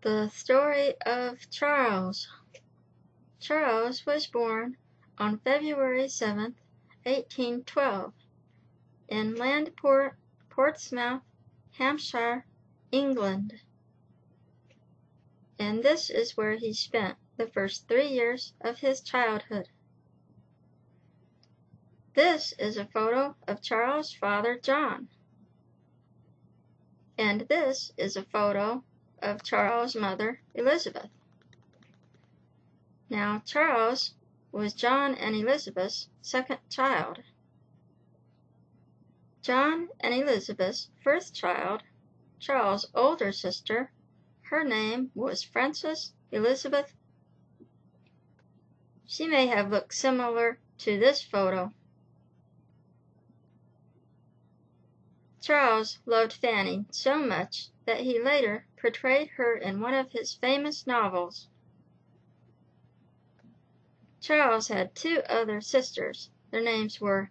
The story of Charles. Charles was born on February 7th, 1812, in Landport, Portsmouth, Hampshire, England. And this is where he spent the first 3 years of his childhood. This is a photo of Charles' father, John. And this is a photo of Charles' mother, Elizabeth. Now, Charles was John and Elizabeth's second child. John and Elizabeth's first child, Charles' older sister, her name was Frances Elizabeth. She may have looked similar to this photo. Charles loved Fanny so much that he later portrayed her in one of his famous novels. Charles had 2 other sisters. Their names were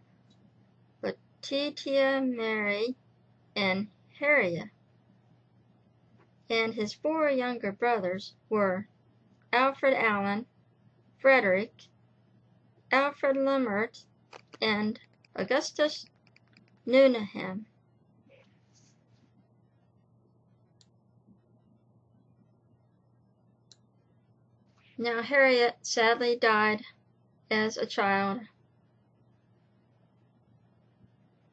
Letitia Mary and Harriet. And his 4 younger brothers were Alfred Allen, Frederick, Alfred Lemert, and Augustus Newnham. Now, Harriet sadly died as a child.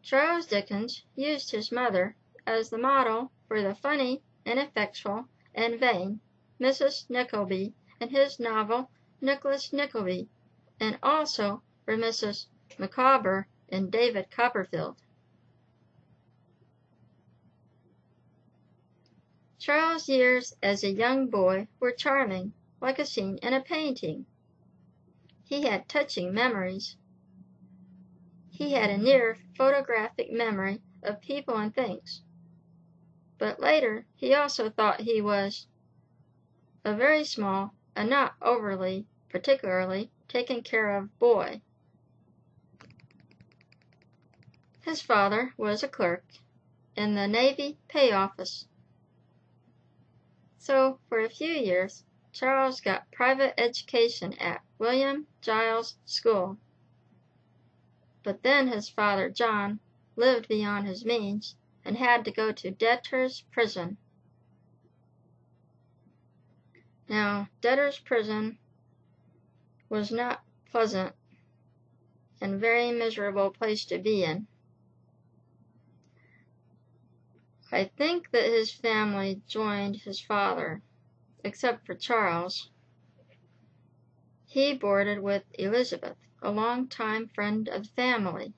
Charles Dickens used his mother as the model for the funny, ineffectual, and vain Mrs. Nickleby in his novel Nicholas Nickleby, and also for Mrs. Micawber in David Copperfield. Charles' years as a young boy were charming, like a scene in a painting. He had touching memories. He had a near photographic memory of people and things. But later he also thought he was a very small and not overly, particularly taken care of boy. His father was a clerk in the Navy Pay Office. So for a few years, Charles got private education at William Giles School. But then his father, John, lived beyond his means and had to go to debtor's prison. Now, debtor's prison was not pleasant and very miserable place to be in. I think that his family joined his father, except for Charles. He boarded with Elizabeth, a longtime friend of the family.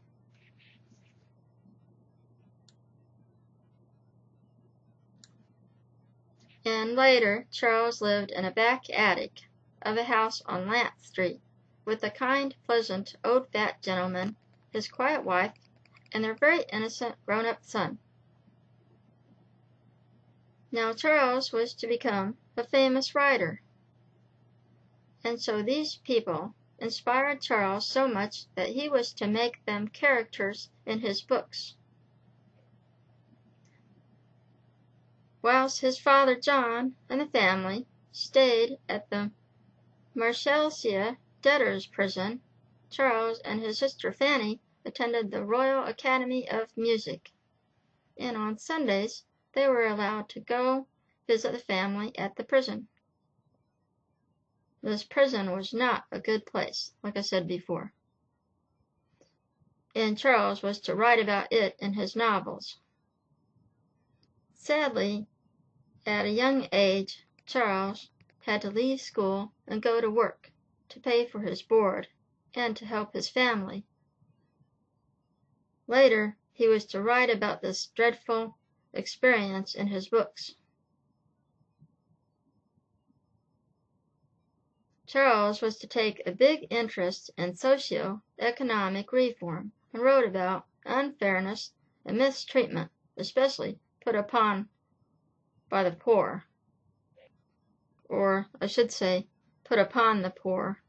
And later, Charles lived in a back attic of a house on Lant Street with a kind, pleasant, old fat gentleman, his quiet wife, and their very innocent grown-up son. Now, Charles was to become a famous writer. And so these people inspired Charles so much that he was to make them characters in his books. Whilst his father John and the family stayed at the Marshalsea debtor's prison, Charles and his sister Fanny attended the Royal Academy of Music, and on Sundays they were allowed to go visit the family at the prison. This prison was not a good place, like I said before, and Charles was to write about it in his novels. Sadly, at a young age, Charles had to leave school and go to work to pay for his board and to help his family. Later, he was to write about this dreadful experience in his books. Charles was to take a big interest in socio-economic reform and wrote about unfairness and mistreatment, especially put upon by the poor, or I should say, put upon the poor.